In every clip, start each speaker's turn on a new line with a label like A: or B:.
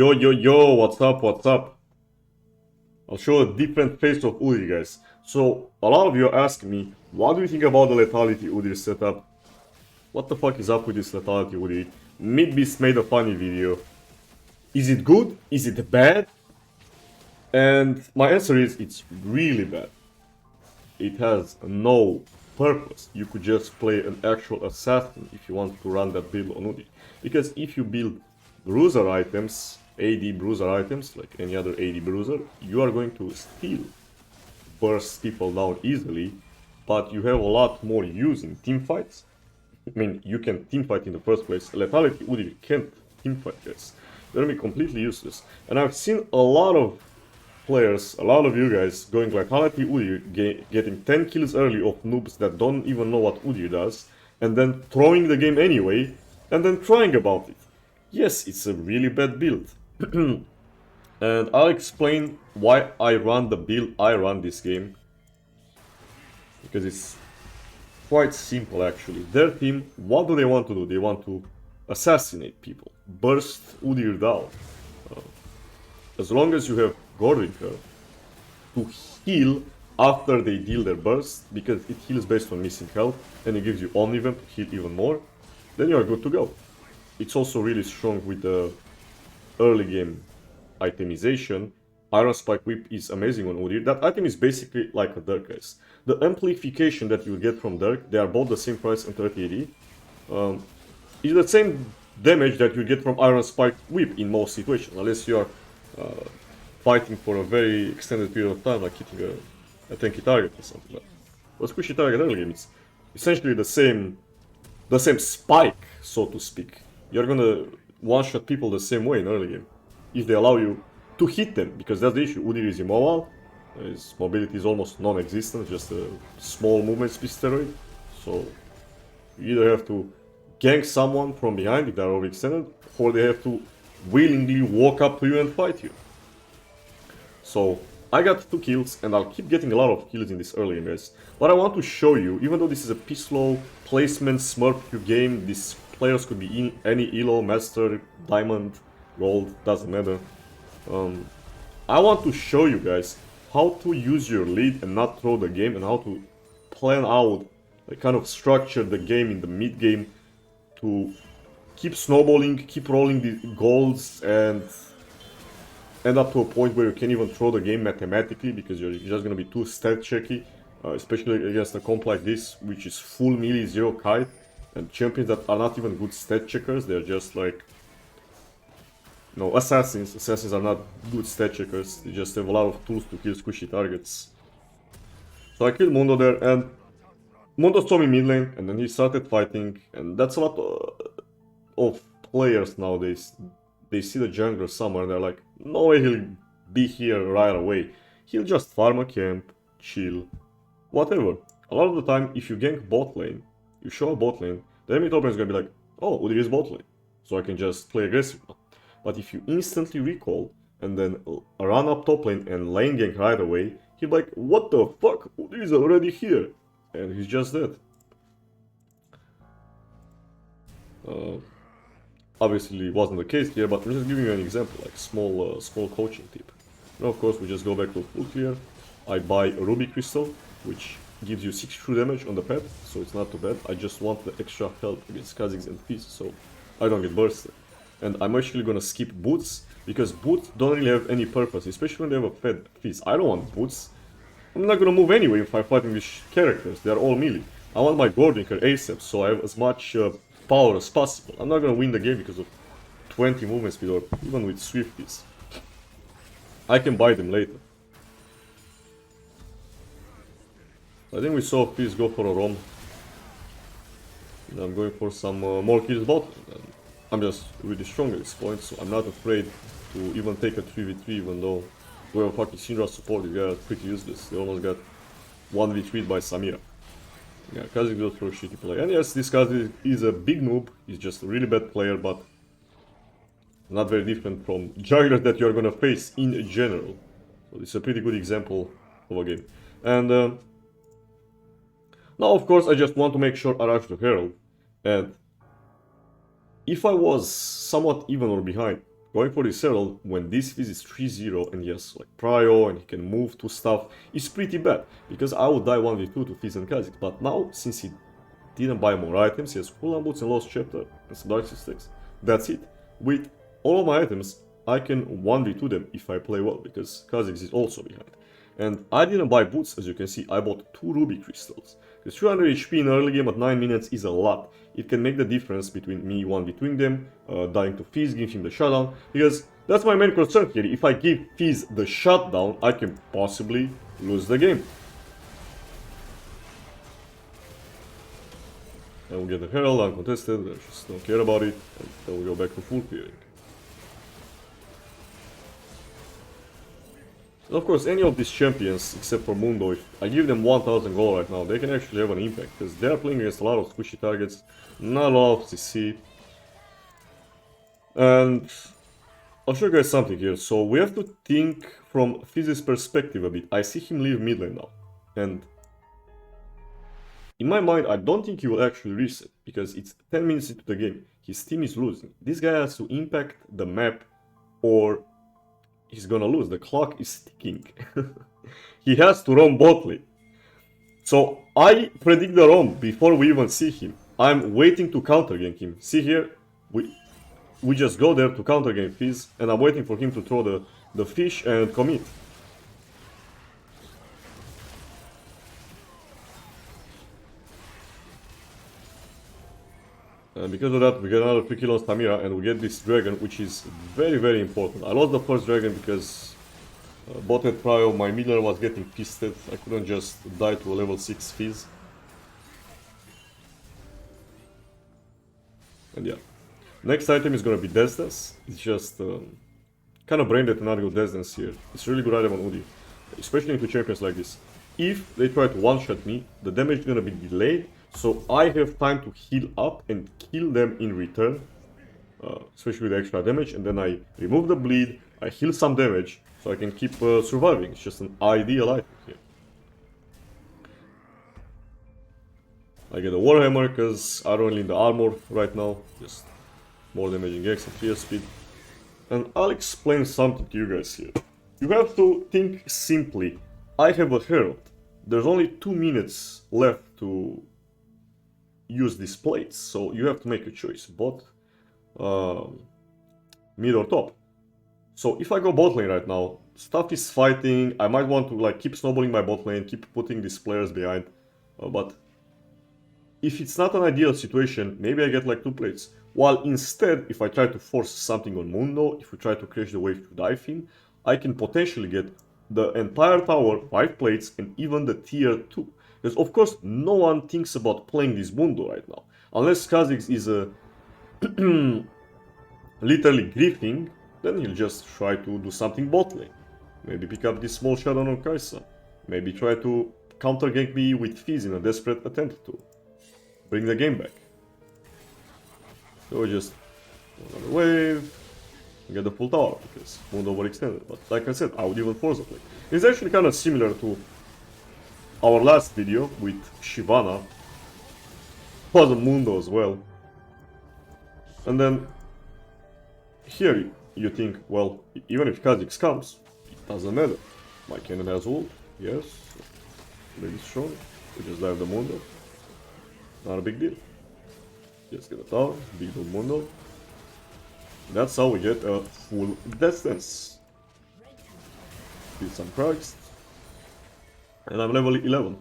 A: Yo, what's up, what's up? I'll show a different face of Udyr, guys. So, a lot of you are asking me, what do you think about the Lethality Udyr setup? What the fuck is up with this Lethality Udyr? Midbeast made a funny video. Is it good? Is it bad? And my answer is, it's really bad. It has no purpose. You could just play an actual assassin if you want to run that build on Udyr. Because if you build bruiser items, AD bruiser items, like any other AD bruiser, you are going to still burst people down easily, but you have a lot more use in teamfights. I mean, you can teamfight in the first place. Lethality Udyr can't teamfight, guys. They're gonna be completely useless. And I've seen a lot of players, a lot of you guys, going Lethality Udyr, getting 10 kills early of noobs that don't even know what Udyr does, and then throwing the game anyway, and then crying about it. Yes, it's a really bad build. And I'll explain why I run the build I run this game. Because it's quite simple actually. Their team, what do they want to do? They want to assassinate people, burst Udyr down. As long as you have Gordinker to heal after they deal their burst, because it heals based on missing health, and it gives you Omnivamp to heal even more, then you are good to go. It's also really strong with the early game itemization. Iron Spike Whip is amazing on Udyr. That item is basically like a Dirk, guys. The amplification that you get from Dirk, they are both the same price and 30 AD. Is the same damage that you get from Iron Spike Whip in most situations, unless you are fighting for a very extended period of time, like hitting a tanky target or something. But a squishy target early game, it's essentially the same spike, so to speak. You're gonna one-shot people the same way in early game, if they allow you to hit them, because that's the issue. Udyr is immobile, his mobility is almost non-existent, just a small movement speed steroid. So you either have to gank someone from behind if they're overextended, or they have to willingly walk up to you and fight you. So I got 2 kills, and I'll keep getting a lot of kills in this early game, guys. What I want to show you, even though this is a P-slow placement smurf game, these players could be in any elo, master, diamond, gold, doesn't matter. I want to show you guys how to use your lead and not throw the game, and how to plan out, like, kind of structure the game in the mid game to keep snowballing, keep rolling the golds, and end up to a point where you can't even throw the game mathematically, because you're just gonna be too stat checky, especially against a comp like this, which is full melee, 0 kite, and champions that are not even good stat checkers. They're just like, no, assassins. Assassins are not good stat checkers. They just have a lot of tools to kill squishy targets. So I killed Mundo there, and Mundo saw me mid lane, and then he started fighting, and that's a lot of players nowadays. They see the jungler somewhere, and they're like, no way he'll be here right away. He'll just farm a camp, chill, whatever. A lot of the time, if you gank bot lane, you show a bot lane, the enemy top lane is gonna be like, oh, Udyr is bot lane, so I can just play aggressive now. But if you instantly recall, and then run up top lane and lane gank right away, he'll be like, what the fuck, Udyr is already here, and he's just dead. Obviously it wasn't the case here, but I'm just giving you an example, like small coaching tip. Now of course we just go back to full clear. I buy a Ruby Crystal, which gives you 6 true damage on the pet, so it's not too bad. I just want the extra health against Kha'Zix and Fizz, so I don't get bursted. And I'm actually gonna skip boots, because boots don't really have any purpose, especially when they have a fed Fizz. I don't want boots. I'm not gonna move anyway if I'm fighting these characters, they're all melee. I want my Gordinker ASAP, so I have as much power as possible. I'm not gonna win the game because of 20 movement speed, or even with Swifties. I can buy them later. I think we saw Fizz go for a roam. And I'm going for some more kills bot. I'm just really strong at this point, so I'm not afraid to even take a 3v3, even though we have a fucking Syndra support. These guys are pretty useless. They almost got 1v3'd by Samira. Yeah, Kha'Zix goes for a shitty play. And yes, this Kha'Zix is a big noob. He's just a really bad player, but not very different from junglers that you're gonna face in general. So it's a pretty good example of a game. And now, of course, I just want to make sure I rush the Herald. And if I was somewhat even or behind, going for this herald when this Fizz is 3-0 and he has like prio and he can move to stuff is pretty bad, because I would die 1v2 to Fizz and Kha'Zix, but now since he didn't buy more items, he has cooldown boots and Lost Chapter and some Dark sticks. That's it. With all of my items, I can 1v2 them if I play well, because Kha'Zix is also behind. And I didn't buy boots, as you can see, I bought 2 ruby crystals. Because 300 HP in early game at 9 minutes is a lot. It can make the difference between me 1v2ing them, dying to Fizz, giving him the shutdown, because that's my main concern here. If I give Fizz the shutdown, I can possibly lose the game. And we'll get the Herald uncontested, I just don't care about it, and then we'll go back to full clearing. And of course, any of these champions, except for Mundo, if I give them 1000 gold right now, they can actually have an impact, because they are playing against a lot of squishy targets, not a lot of CC. And I'll show you guys something here. So we have to think from Fizz's perspective a bit. I see him leave mid lane now, and in my mind, I don't think he will actually reset, because it's 10 minutes into the game. His team is losing. This guy has to impact the map, or he's gonna lose. The clock is ticking. He has to roam bot lane. So I predict the roam before we even see him. I'm waiting to counter gank him. See here, we just go there to counter gank Fizz, and I'm waiting for him to throw the fish and commit. And because of that, we get another 3 kills on Stamira, and we get this dragon, which is very, very important. I lost the first dragon because bot had prio, my mid laner was getting pisted. I couldn't just die to a level 6 Fizz. And yeah. Next item is gonna be Death Dance. It's just kind of brain dead to not go Death Dance here. It's a really good item on Udyr, especially into champions like this. If they try to one-shot me, the damage is gonna be delayed, so I have time to heal up and kill them in return, especially with extra damage, and then I remove the bleed, I heal some damage, so I can keep surviving. It's just an ideal item here. I get a Warhammer because I don't need the armor right now, just more damaging X and 3 speed. And I'll explain something to you guys here. You have to think simply. I have a Herald. There's only 2 minutes left to use these plates, so you have to make a choice, bot, mid or top. So if I go bot lane right now, stuff is fighting, I might want to like keep snowballing my bot lane, keep putting these players behind, but if it's not an ideal situation, maybe I get like 2 plates. While instead, if I try to force something on Mundo, if we try to crash the wave to dive in, I can potentially get the entire tower, 5 plates, and even the tier 2. Because of course, no one thinks about playing this Mundo right now. Unless Kha'Zix is literally griefing, then he'll just try to do something bot lane. Maybe pick up this small shadow on Kai'Sa. Maybe try to counter gank me with Fizz in a desperate attempt to bring the game back. So just another wave, and get the full tower, because Mundo overextended. But like I said, I would even force the play. It's actually kind of similar to our last video with Shyvana. Was a Mundo as well. And then here you think, well, even if Kha'Zix comes, it doesn't matter. My cannon has ult, yes, maybe it's strong. We just dive the Mundo. Not a big deal. Just get a tower, big old Mundo. That's how we get a full Death Dance. Did some cracks. And I'm level 11.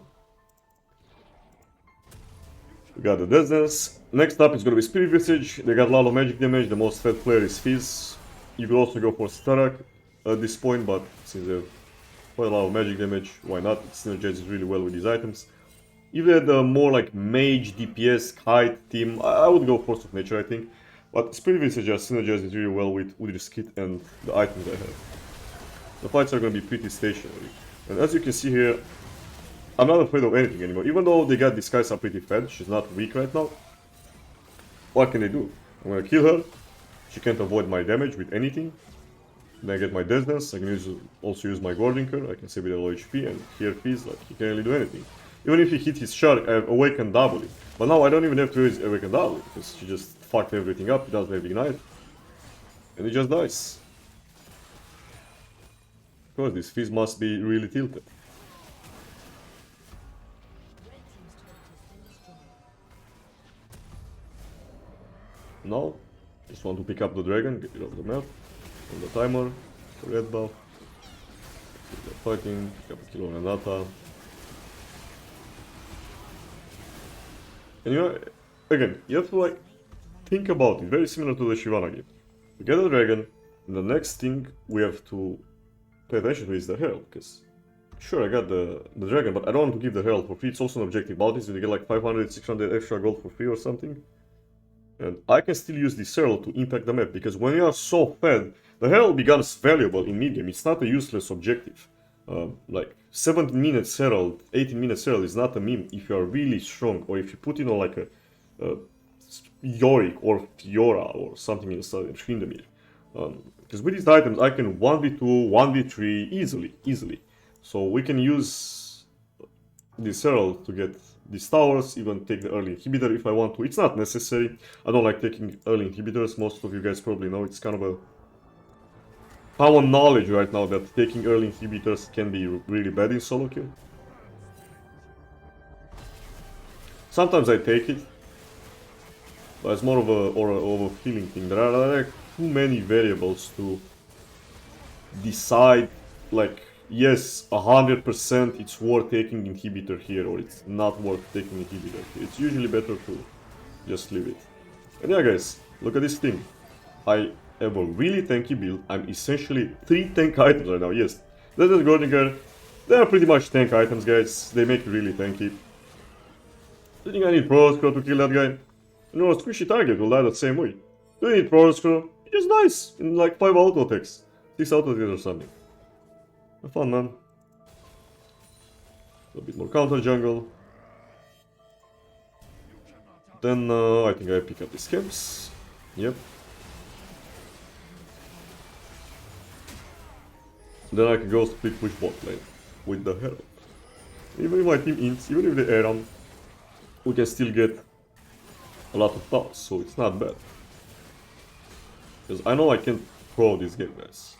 A: We got the Death Dance. Next up is gonna be Spirit Visage. They got a lot of magic damage. The most fed player is Fizz. You could also go for Starak at this point, but since they have quite a lot of magic damage, why not? It synergizes really well with these items. If they had a more like mage, DPS, kite team, I would go Force of Nature, I think. But Spirit Visage just synergizes really well with Udyr's kit and the items I have. The fights are gonna be pretty stationary. And as you can see here, I'm not afraid of anything anymore. Even though they got this Kai'Sa pretty fed, she's not weak right now. What can they do? I'm gonna kill her. She can't avoid my damage with anything. Then I get my Death Dance. I can also use my Gordinker. I can save it at low HP, and here Fizz, like, he can't really do anything. Even if he hit his shark, I have Awakened doubly. But now I don't even have to use Awakened doubly, because she just fucked everything up. He doesn't have Ignite. And he just dies. Of course, this Fizz must be really tilted. No, just want to pick up the dragon, get rid of the map, on the timer, the red buff, fighting, pick up a kill on Renata. And you know, again, you have to like think about it, very similar to the Shyvana game. We get a dragon, and the next thing we have to pay attention to is the herald, because sure I got the dragon, but I don't want to give the herald for free. It's also an objective bounty, so you get like 500, 600 extra gold for free or something. And I can still use this herald to impact the map, because when you are so fed, the herald becomes valuable in mid game. It's not a useless objective. Like 17 minutes herald, 18 minutes herald is not a meme if you are really strong, or if you put in like a Yorick or Fiora or something in the mid. Because with these items I can 1v2, 1v3 easily. So we can use this herald to get these towers, even take the early inhibitor if I want to. It's not necessary. I don't like taking early inhibitors. Most of you guys probably know it's kind of a common knowledge right now that taking early inhibitors can be really bad in solo queue. Sometimes I take it, but it's more of a feeling thing. There are like too many variables to decide, like, yes, 100% it's worth taking inhibitor here, or it's not worth taking inhibitor here. It's usually better to just leave it. And yeah, guys, look at this thing. I have a really tanky build. I'm essentially 3 tank items right now. Yes, there's the Gordinger. They are pretty much tank items, guys. They make it really tanky. Do you think I need Protoscrow to kill that guy? You know, a squishy target will die the same way. Do you need Protoscrow? It just dies in like 5 auto attacks. 6 auto attacks or something. Have fun, man. A bit more counter jungle. Then I think I pick up these camps. Yep. Then I can go split push bot lane with the Herald. Even if my team ints, even if they air on, we can still get a lot of towers, so it's not bad. Because I know I can pro this game, guys.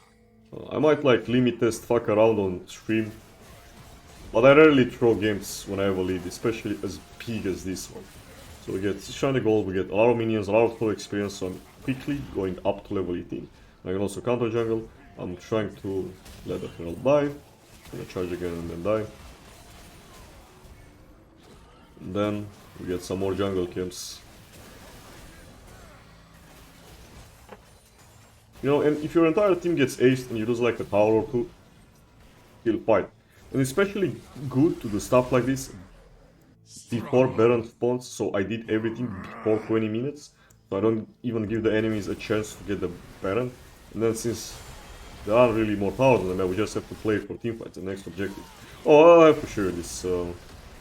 A: I might like limit test, fuck around on stream, but I rarely throw games when I have a lead, especially as big as this one. So we get 600 gold, we get a lot of minions, a lot of throw experience, so I'm quickly going up to level 18. I can also counter jungle. I'm trying to let the Herald die. I'm gonna charge again and then die. And then we get some more jungle camps. You know, and if your entire team gets aced and you lose like a tower or two, you'll fight. And especially good to do stuff like this before Baron spawns, so I did everything before 20 minutes. So I don't even give the enemies a chance to get the Baron. And then since there aren't really more towers on the map, we just have to play for teamfights, the next objective. Oh, I have to share this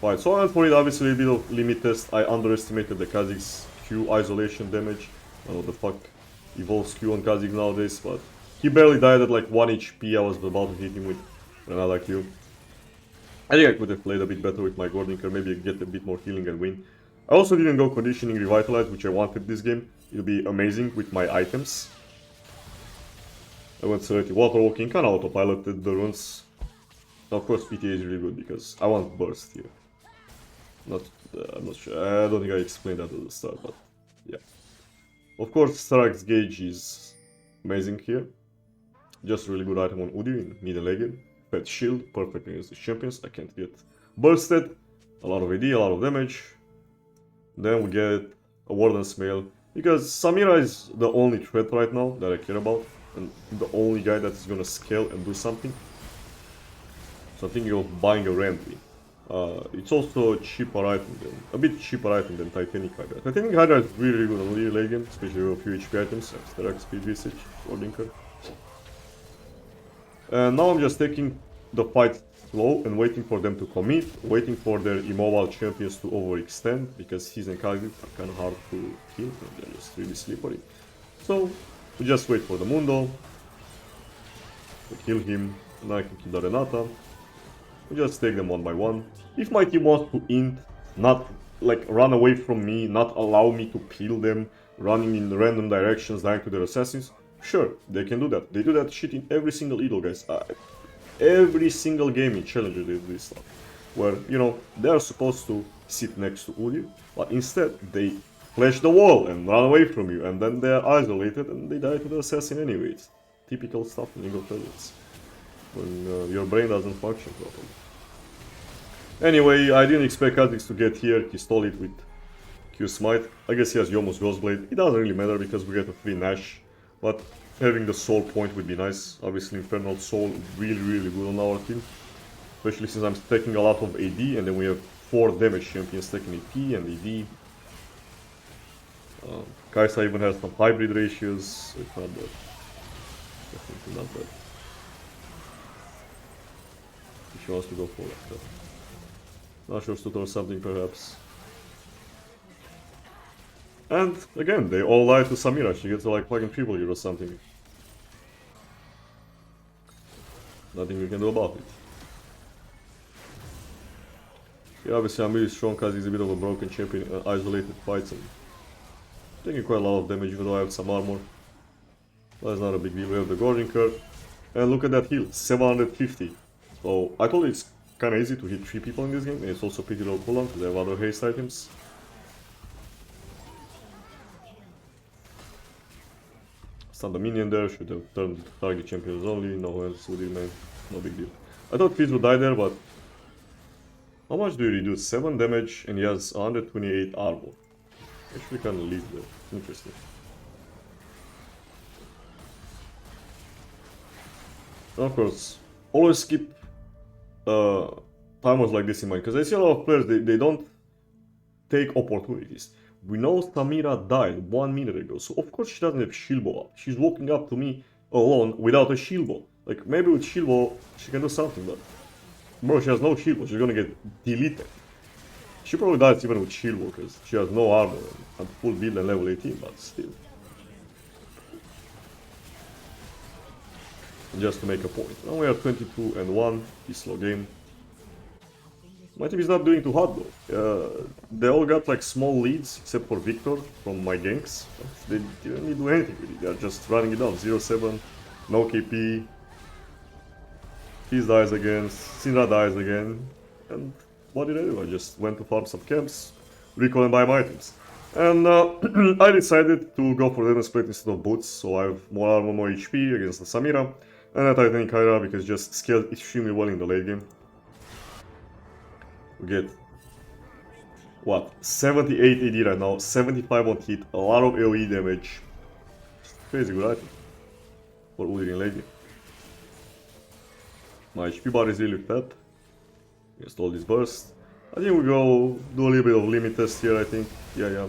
A: fight. So I went for it, obviously a bit of limit test. I underestimated the Kha'Zix's Q isolation damage. I don't know what the fuck evolves Q on Kha'Zix nowadays, but he barely died at like 1 HP. I was about to hit him with another Q. I think I could have played a bit better with my Gordinker, maybe get a bit more healing and win. I also didn't go conditioning Revitalize, which I wanted this game. It'll be amazing with my items. I went selective water walking, kinda autopiloted the runes. Of course PTA is really good because I want burst here. I'm not sure, I don't think I explained that at the start, but yeah. Of course Stark's gauge is amazing here. Just a really good item on Udyr in mid and late game. Fat shield, perfect against the champions, I can't get bursted. A lot of AD, a lot of damage. Then we get a Warden's Mail, because Samira is the only threat right now that I care about, and the only guy that is gonna scale and do something. So I'm thinking of buying a Ramsey. It's also a cheaper item a bit cheaper item than Titanic Hydra. Titanic Hydra is really good on the late game, especially with a few HP items, extra speed visage or linker. And now I'm just taking the fight slow and waiting for them to commit, waiting for their immobile champions to overextend, because his and Kha'Zix are kind of hard to kill, and they're just really slippery. So we just wait for the Mundo to kill him, and I can kill the Renata. We just take them one by one. If my team wants to int, not like run away from me, not allow me to peel them, running in random directions, dying to their assassins, Sure, they can do that. They do that shit in every single idol, guys. Every single game in Challenger they do this stuff. Where, you know, they are supposed to sit next to Udyr, but instead they flash the wall and run away from you, and then they are isolated and they die to the assassin anyway. It's typical stuff in League of Legends. When your brain doesn't function properly. Anyway, I didn't expect Kha'Zix to get here. He stole it with Q Smite. I guess he has Yomu's Ghostblade. It doesn't really matter because we get a free Nash. But having the Soul point would be nice. Obviously, Infernal Soul really good on our team. Especially since I'm stacking a lot of AD, and then we have 4 damage champions stacking AP and AD. Kai'Sa even has some hybrid ratios. It's not bad. Definitely not bad. If she wants to go for that. Not sure to or something perhaps. And again, they all lie to Samira. She gets like fucking triple here or something. Nothing we can do about it. Yeah, obviously I'm really strong because he's a bit of a broken champion in isolated fights and taking quite a lot of damage even though I have some armor. That's not a big deal. We have the Gorging Curve. And look at that heal, 750. So I told you it's kinda easy to hit 3 people in this game, and it's also pretty low cooldown because I have other haste items. Stun the minion there, should have turned target champions only, no else would remain, no big deal. I thought Fizz would die there, but how much do you reduce? 7 damage and he has 128 armor. Actually kinda leads there, interesting. And of course, always keep timers like this in mind, because I see a lot of players, they don't take opportunities. We know Samira died 1 minute ago, so of course she doesn't have shield bow up. She's walking up to me alone without a shield bow. Like, maybe with shield bow she can do something, but bro, she has no shield bow, she's gonna get deleted. She probably dies even with shield bow, because she has no armor and full build and level 18, but still. Just to make a point. Now we are 22-1, it's slow game. My team is not doing too hot though. They all got like small leads, except for Victor from my ganks. They didn't need to do anything with it, they are just running it down. 0-7, no KP. Fizz dies again, Syndra dies again. And what did I do? I just went to farm some camps, recall and buy my items. And I decided to go for Demon Split instead of Boots, so I have more armor, more HP against the Samira. And a Titanic Kyra because just scaled extremely well in the late game. We get, what, 78 AD right now, 75 on hit, a lot of AoE damage. Crazy good item for Udyr in late game. My HP bar is really fat against all this burst. I think we go do a little bit of limit test here, I think. Yeah.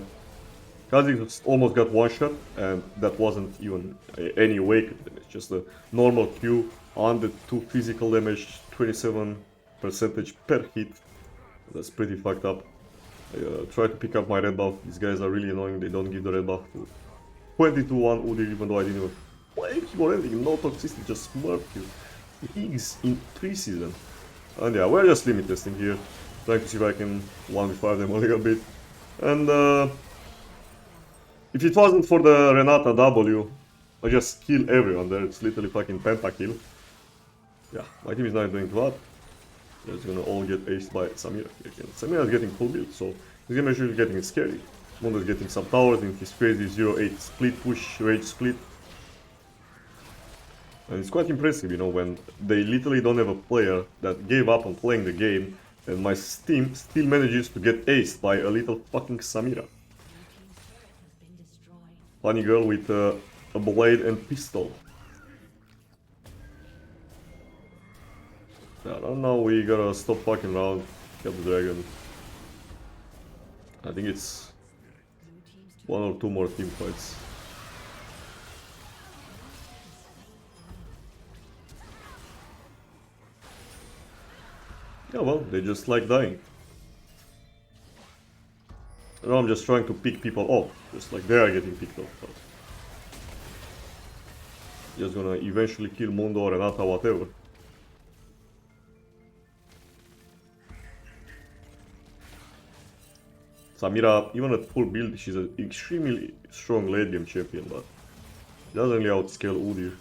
A: Kha'Zix almost got one shot, and that wasn't even any awakened damage, just a normal Q on the 2 physical damage, 27% per hit. That's pretty fucked up. I try to pick up my red buff. These guys are really annoying, they don't give the red buff to 22-1 Udyr, even though I didn't even play him or anything, no toxicity, just smurfed you. Higgs in preseason. And yeah, we're just limit testing here, trying to see if I can 1v5 them a little bit. And if it wasn't for the Renata W, I just kill everyone there. It's literally fucking pentakill. Yeah, my team is not doing too hot. They're just gonna all get aced by Samira again. Samira is getting full build, so this game actually getting scary. Mundo is getting some towers in his crazy 0-8 split push, rage split. And it's quite impressive, you know, when they literally don't have a player that gave up on playing the game, and my team still manages to get aced by a little fucking Samira. Funny girl with a blade and pistol. Yeah, now we gotta stop fucking around, kill the dragon. I think it's 1 or 2 more team fights. Yeah, well, they just like dying. Now I'm just trying to pick people off, just like they are getting picked off. But just gonna eventually kill Mundo, Renata, whatever. Samira, even at full build, she's an extremely strong late game champion, but Doesn't really outscale Udyr.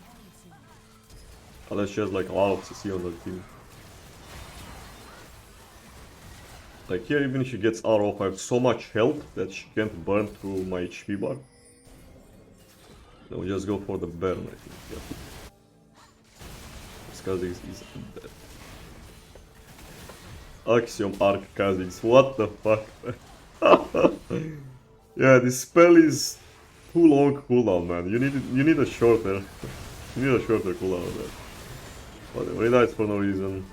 A: Unless she has like a lot of CC on the team. Like here, even if she gets R off, I have so much health that she can't burn through my HP bar. Then we just go for the burn, I think, yeah. This Kha'Zix is dead. Axiom Arc Kha'Zix, what the fuck? Yeah, this spell is too long cooldown, man. You need a shorter cooldown of that. Whatever, he died for no reason.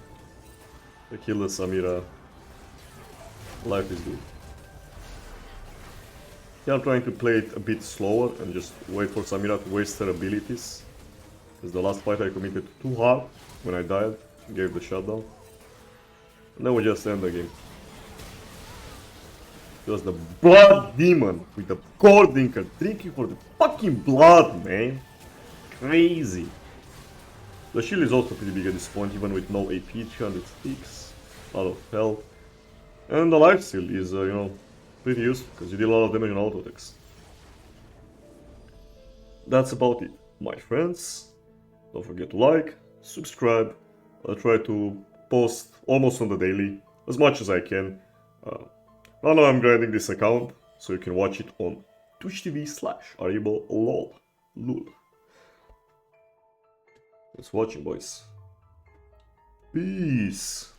A: They killed the Samira. Life is good. Yeah, I'm trying to play it a bit slower and just wait for Samira to waste her abilities. Because the last fight I committed too hard when I died, gave the shutdown. And then we just end the game. It was the blood demon with the core dinker drinking for the fucking blood, man. Crazy. The shield is also pretty big at this point, even with no AP, 300 sticks, a lot of health. And the life steal is, you know, pretty useful, because you deal a lot of damage on auto attacks. That's about it, my friends. Don't forget to like, subscribe. I'll try to post almost on the daily, as much as I can. Right now I'm grinding this account, so you can watch it on twitch.tv/aribolol. Thanks for watching, boys. Peace.